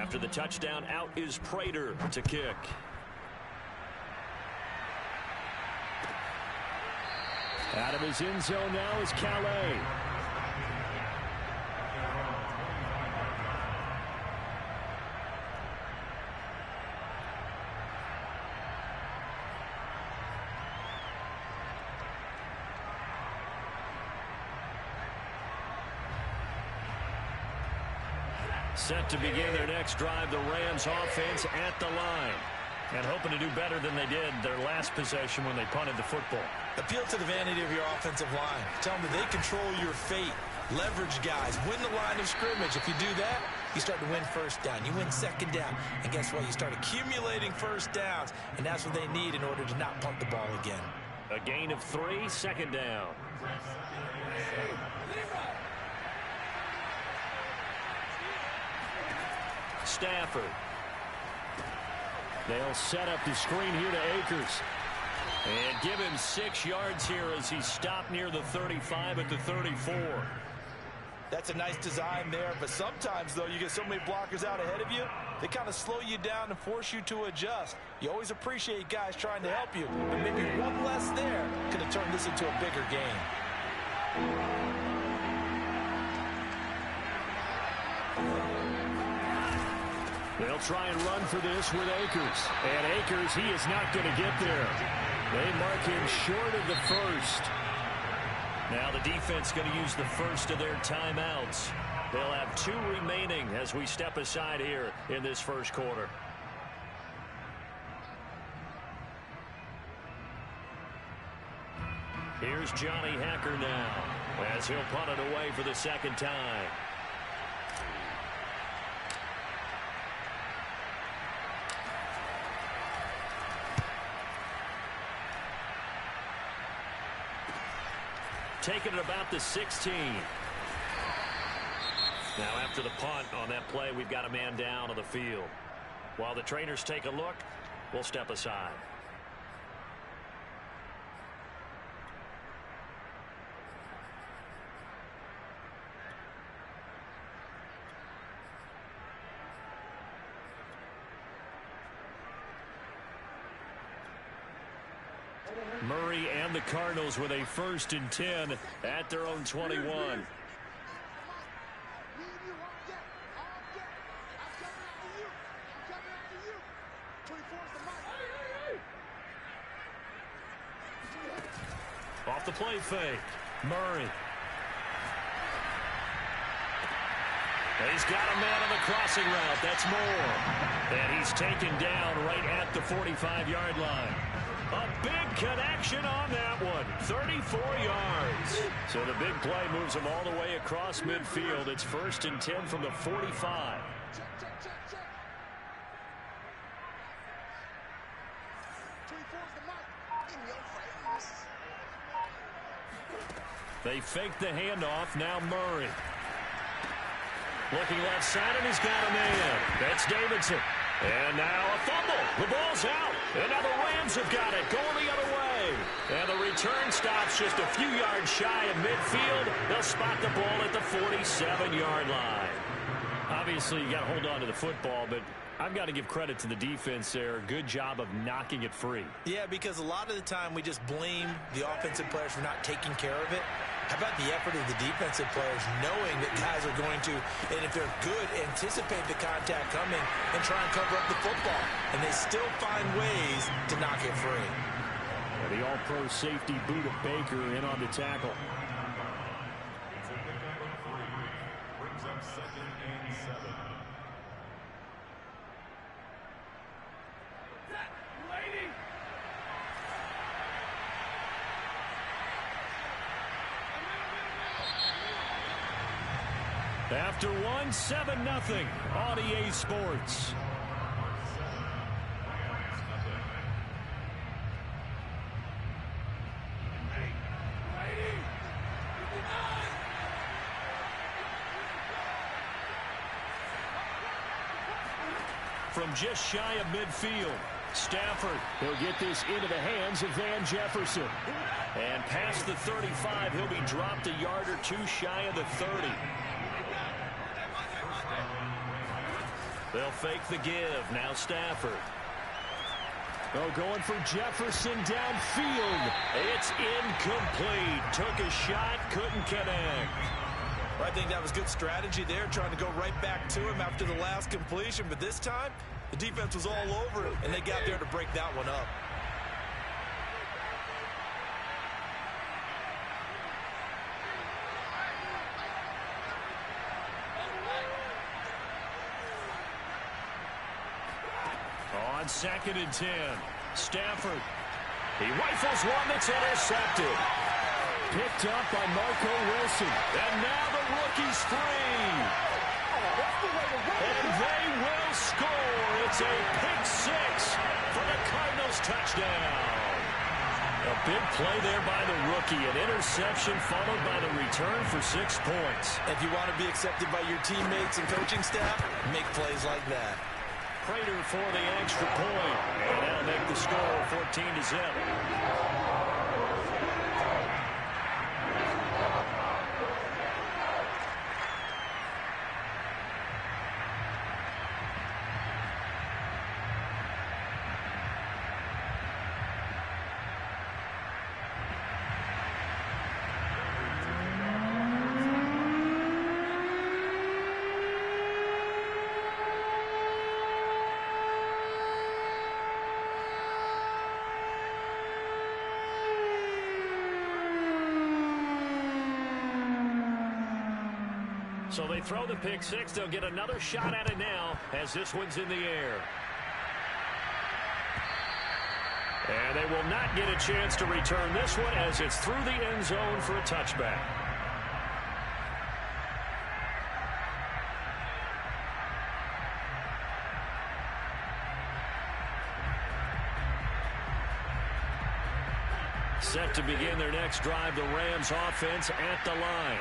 After the touchdown, out is Prater to kick. Out of his end zone now is Calais. Set to begin their next drive, the Rams offense at the line. And hoping to do better than they did their last possession when they punted the football. Appeal to the vanity of your offensive line. Tell them that they control your fate. Leverage guys. Win the line of scrimmage. If you do that, you start to win first down. You win second down. And guess what? You start accumulating first downs. And that's what they need in order to not punt the ball again. A gain of 3, second down. Stafford. They'll set up the screen here to Akers. And give him 6 yards here as he stopped near the 35 at the 34. That's a nice design there, but sometimes, though, you get so many blockers out ahead of you, they kind of slow you down and force you to adjust. You always appreciate guys trying to help you, but maybe one less there could have turned this into a bigger game. They'll try and run for this with Akers. And Akers, he is not going to get there. They mark him short of the first. Now the defense going to use the first of their timeouts. They'll have 2 remaining as we step aside here in this first quarter. Here's Johnny Hacker now as he'll punt it away for the second time. Taking it about the 16. Now after the punt on that play, we've got a man down on the field. While the trainers take a look, we'll step aside. Murray and the Cardinals with a 1st and 10 at their own 21. Off the play fake, Murray. He's got a man on the crossing route. That's Moore. And he's taken down right at the 45-yard line. A big connection on that one. 34 yards. So the big play moves him all the way across midfield. It's 1st and 10 from the 45. They fake the handoff. Now Murray. Looking left side, and he's got a man. That's Davidson. And now a fumble. The ball's out. And now the Rams have got it. Going the other way. And the return stops just a few yards shy of midfield. They'll spot the ball at the 47-yard line. Obviously, you got to hold on to the football, but I've got to give credit to the defense there. Good job of knocking it free. Yeah, because a lot of the time we just blame the offensive players for not taking care of it. How about the effort of the defensive players knowing that guys are going to, and if they're good, anticipate the contact coming and try and cover up the football. And they still find ways to knock it free. And the all-pro safety Budda Baker in on the tackle. Brings up 2nd and 7. After 1, 7-0 on EA Sports. From just shy of midfield, Stafford will get this into the hands of Van Jefferson. And past the 35, he'll be dropped a yard or 2 shy of the 30. They'll fake the give. Now Stafford. Oh, going for Jefferson downfield. It's incomplete. Took a shot, couldn't connect. I think that was good strategy there, trying to go right back to him after the last completion. But this time, the defense was all over him, and they got there to break that one up. On 2nd and 10, Stafford. He rifles one that's intercepted. Picked up by Marco Wilson. And now the rookie's free. And they will score. It's a pick six for the Cardinals touchdown. A big play there by the rookie. An interception followed by the return for 6 points. If you want to be accepted by your teammates and coaching staff, make plays like that. Prater for the extra point. And that'll make the score 14-0. So they throw the pick six. They'll get another shot at it now as this one's in the air. And they will not get a chance to return this one as it's through the end zone for a touchback. Set to begin their next drive, the Rams offense at the line.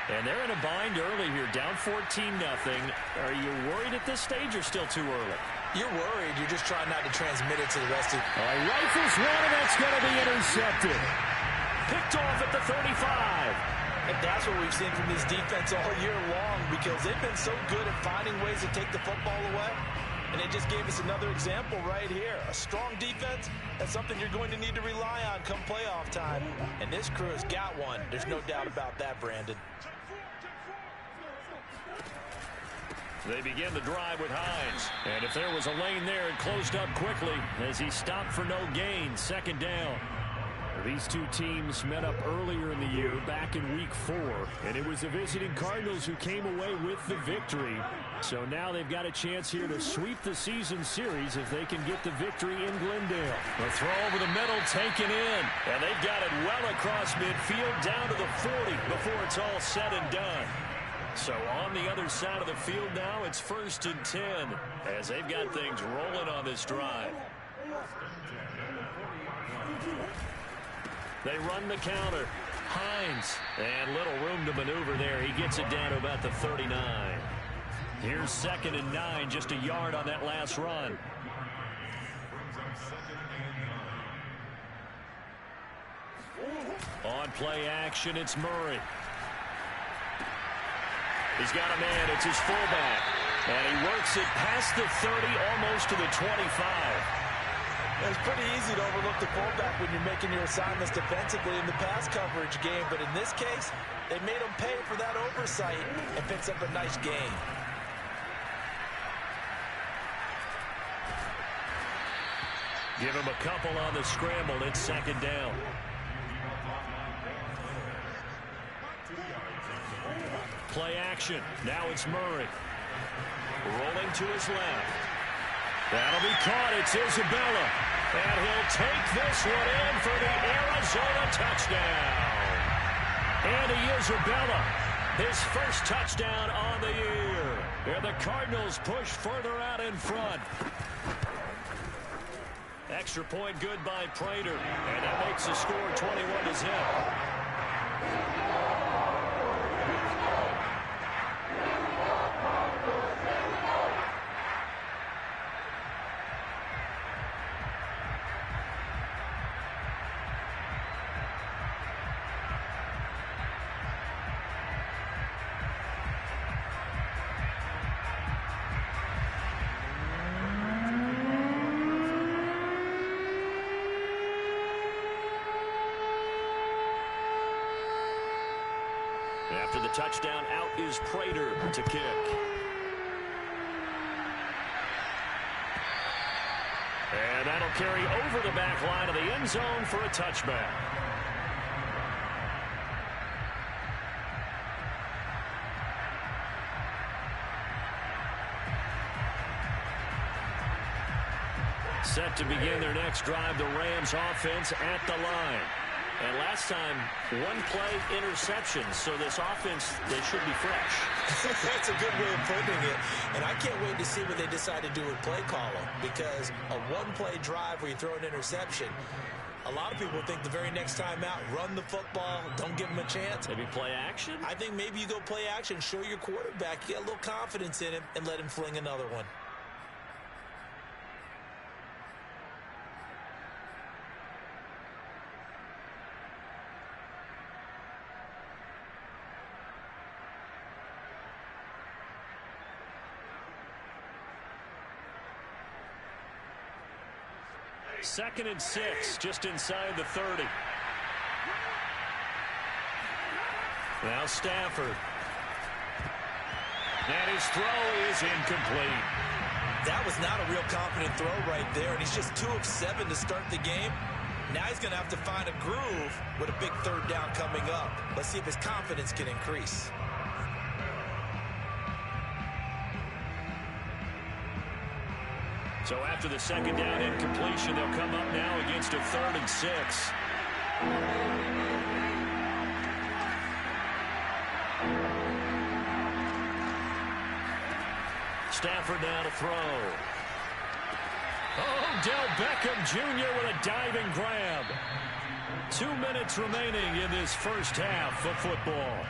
And they're in a bind early here, down 14-0. Are you worried at this stage or still too early? You're worried. You're just trying not to transmit it to the rest of rifles one, and that's going to be intercepted. Picked off at the 35. And that's what we've seen from this defense all year long, because they've been so good at finding ways to take the football away. And they just gave us another example right here. A strong defense, that's something you're going to need to rely on come playoff time. And this crew has got one. There's no doubt about that, Brandon. They begin the drive with Hines. And if there was a lane there, it closed up quickly as he stopped for no gain. 2nd down. These two teams met up earlier in the year, back in Week 4. And it was the visiting Cardinals who came away with the victory. So now they've got a chance here to sweep the season series if they can get the victory in Glendale. The throw over the middle taken in. And they've got it well across midfield down to the 40 before it's all said and done. So on the other side of the field now, it's 1st and 10 as they've got things rolling on this drive. They run the counter. Hines. And little room to maneuver there. He gets it down to about the 39. Here's 2nd and 9. Just a yard on that last run. On play action, it's Murray. He's got a man. It's his fullback. And he works it past the 30, almost to the 25. It's pretty easy to overlook the fullback when you're making your assignments defensively in the pass coverage game. But in this case, they made him pay for that oversight and picks up a nice gain. Give him a couple on the scramble. It's 2nd down. Play action. Now it's Murray. Rolling to his left. That'll be caught. It's Isabella. And he'll take this one in for the Arizona touchdown. Andy Isabella, his first touchdown on the year. And the Cardinals push further out in front. Extra point good by Prater. And that makes the score 21-0. After the touchdown, out is Prater to kick. And that'll carry over the back line of the end zone for a touchback. Set to begin their next drive, the Rams offense at the line. And last time, one play interception, so this offense, they should be fresh. That's a good way of putting it. And I can't wait to see what they decide to do with play calling, because a one-play drive where you throw an interception, a lot of people think the very next time out, run the football, don't give them a chance. Maybe play action? I think maybe you go play action, show your quarterback, get a little confidence in him, and let him fling another one. Second and 6, just inside the 30. Now Stafford. And his throw is incomplete. That was not a real confident throw right there, and he's just 2 of 7 to start the game. Now he's going to have to find a groove with a big third down coming up. Let's see if his confidence can increase. So after the second down incompletion, they'll come up now against a 3rd and 6. Stafford now to throw. Oh, Del Beckham Jr. with a diving grab. 2 minutes remaining in this first half of football.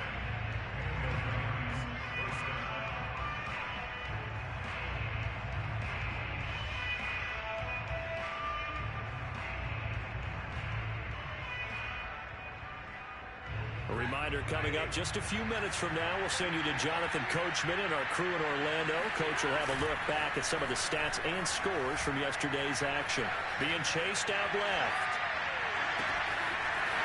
Reminder coming up just a few minutes from now. We'll send you to Jonathan Coachman and our crew in Orlando. Coach will have a look back at some of the stats and scores from yesterday's action. Being chased out left.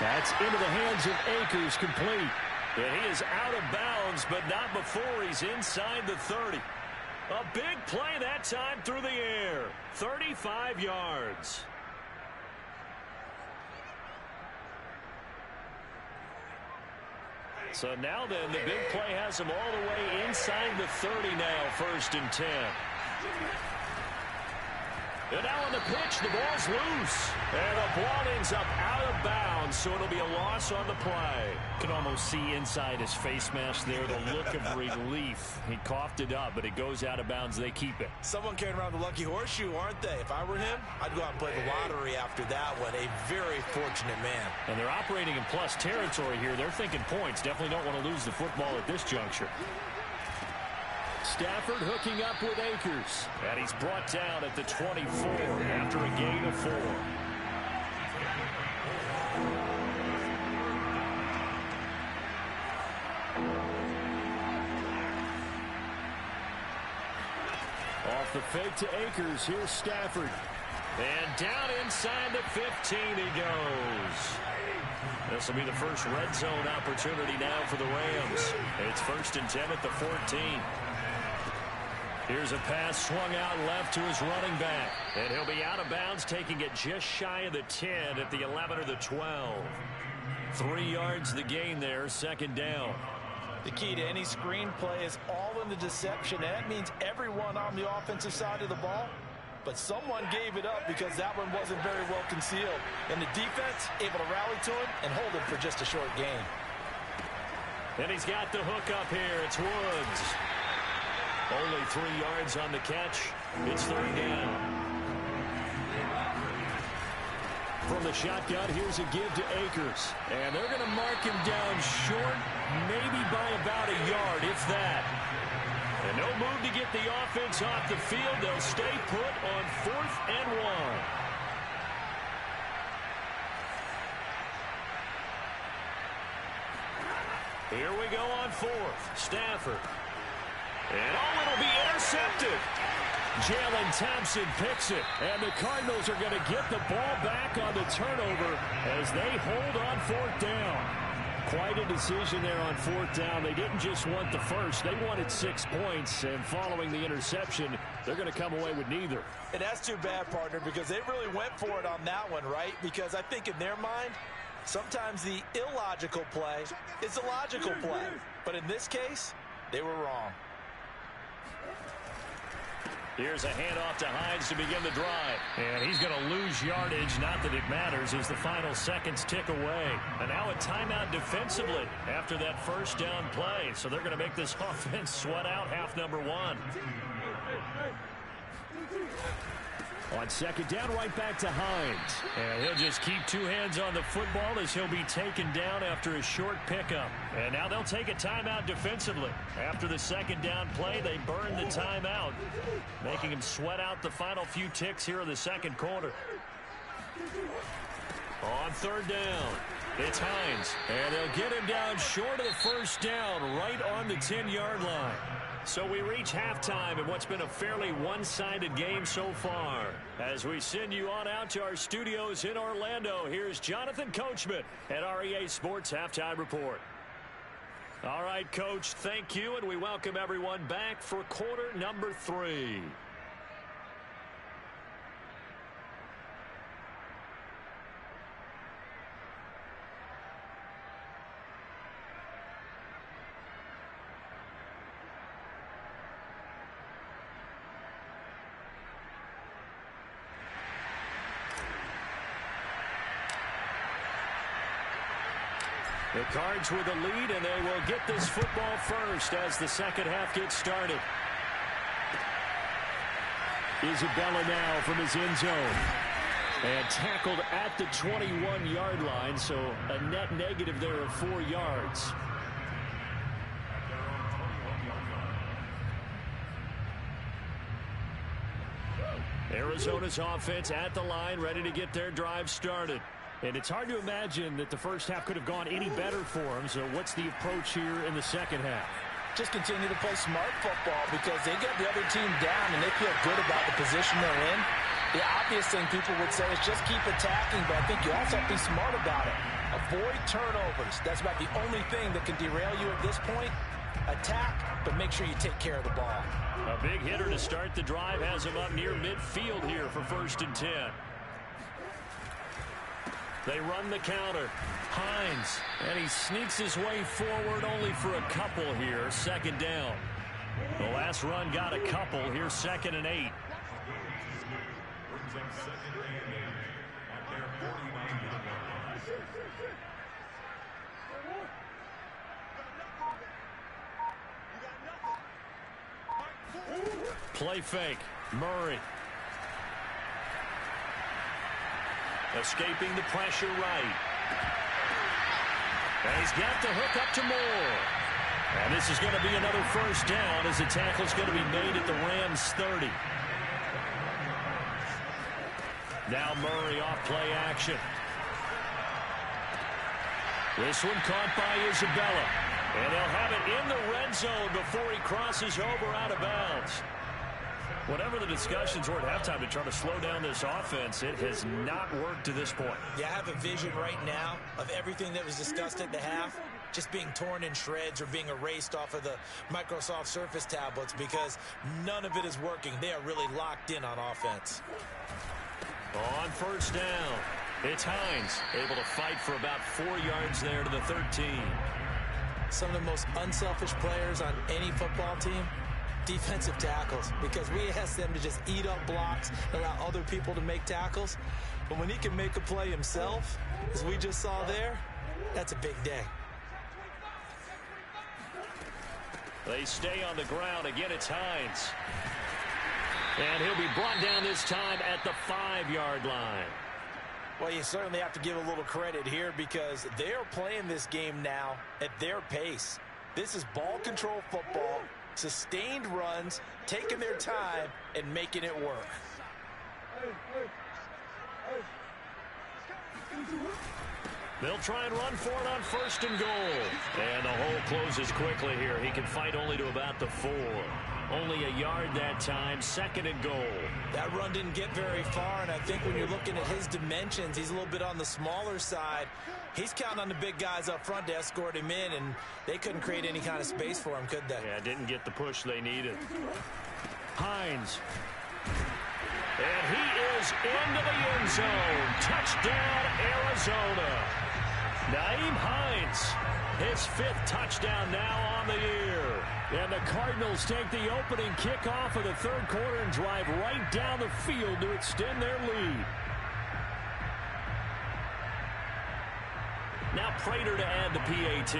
That's into the hands of Akers, complete. And he is out of bounds, but not before he's inside the 30. A big play that time through the air. 35 yards. So now then, the big play has him all the way inside the 30 now, 1st and 10. And now on the pitch, the ball's loose. And the ball ends up out of bounds, so it'll be a loss on the play. You can almost see inside his face mask there the look of relief. He coughed it up, but it goes out of bounds. They keep it. Someone carrying around the lucky horseshoe, aren't they? If I were him, I'd go out and play the lottery after that one. A very fortunate man. And they're operating in plus territory here. They're thinking points. Definitely don't want to lose the football at this juncture. Stafford hooking up with Akers. And he's brought down at the 24 after a gain of 4. Off the fake to Akers. Here's Stafford. And down inside the 15 he goes. This will be the first red zone opportunity now for the Rams. It's 1st and 10 at the 14. Here's a pass swung out left to his running back. And he'll be out of bounds, taking it just shy of the 10 at the 11 or the 12. 3 yards the gain there, 2nd down. The key to any screen play is all in the deception. That means everyone on the offensive side of the ball. But someone gave it up because that one wasn't very well concealed. And the defense able to rally to him and hold him for just a short gain. And he's got the hook up here. It's Woods. Only 3 yards on the catch. It's 3rd down. From the shotgun, here's a give to Akers. And they're going to mark him down short, maybe by about a yard, if that. And no move to get the offense off the field. They'll stay put on 4th and 1. Here we go on 4th. Stafford. And it'll be intercepted. Jalen Thompson picks it. And the Cardinals are going to get the ball back on the turnover as they hold on 4th down. Quite a decision there on fourth down. They didn't just want the first. They wanted 6 points, and following the interception, they're going to come away with neither. And that's too bad, partner, because they really went for it on that one, right? Because I think in their mind, sometimes the illogical play is the logical play. But in this case, they were wrong. Here's a handoff to Hines to begin the drive. And he's going to lose yardage. Not that it matters as the final seconds tick away. And now a timeout defensively after that first down play. So they're going to make this offense sweat out half number one. On second down, right back to Hines. And he'll just keep two hands on the football as he'll be taken down after a short pickup. And now they'll take a timeout defensively. After the second down play, they burn the timeout, making him sweat out the final few ticks here in the second quarter. On third down, it's Hines. And they'll get him down short of the first down, right on the 10-yard line. So we reach halftime in what's been a fairly one-sided game so far. As we send you on out to our studios in Orlando, here's Jonathan Coachman at REA Sports Halftime Report. All right, Coach, thank you, and we welcome everyone back for quarter number 3. The Cards with the lead, and they will get this football first as the second half gets started. Isabella now from his end zone. And tackled at the 21-yard line, so a net negative there of 4 yards. Arizona's offense at the line, ready to get their drive started. And it's hard to imagine that the first half could have gone any better for them. So what's the approach here in the second half? Just continue to play smart football because they got the other team down and they feel good about the position they're in. The obvious thing people would say is just keep attacking, but I think you also have to be smart about it. Avoid turnovers. That's about the only thing that can derail you at this point. Attack, but make sure you take care of the ball. A big hitter to start the drive has him up near midfield here for 1st and 10. They run the counter. Hines, and he sneaks his way forward only for a couple here. Second down. The last run got a couple. Here's 2nd and 8. Brings up 2nd and 8 at their 49-yard line. Play fake. Murray. Escaping the pressure right. And he's got the hook up to Moore. And this is going to be another first down as the tackle's going to be made at the Rams 30. Now Murray off play action. This one caught by Isabella. And they'll have it in the red zone before he crosses over out of bounds. Whatever the discussions were at halftime to try to slow down this offense, it has not worked to this point. Yeah, I have a vision right now of everything that was discussed at the half just being torn in shreds or being erased off of the Microsoft Surface tablets because none of it is working. They are really locked in on offense. On first down, it's Hines able to fight for about 4 yards there to the 13. Some of the most unselfish players on any football team, defensive tackles, because we ask them to just eat up blocks, allow other people to make tackles. But when he can make a play himself, as we just saw there, that's a big day. They stay on the ground. Again, it's Hines. And he'll be brought down this time at the 5-yard line. Well, you certainly have to give a little credit here because they're playing this game now at their pace. This is ball control football. Sustained runs, taking their time, and making it work. They'll try and run for it on 1st and goal. And the hole closes quickly here. He can fight only to about the 4. Only a yard that time, 2nd and goal. That run didn't get very far, and I think when you're looking at his dimensions, he's a little bit on the smaller side. He's counting on the big guys up front to escort him in, and they couldn't create any kind of space for him, could they? Yeah, didn't get the push they needed. Hines. And he is into the end zone. Touchdown, Arizona. Nyheim Hines, his 5th touchdown now on the year. And the Cardinals take the opening kickoff of the 3rd quarter and drive right down the field to extend their lead. Now Prater to add the PAT.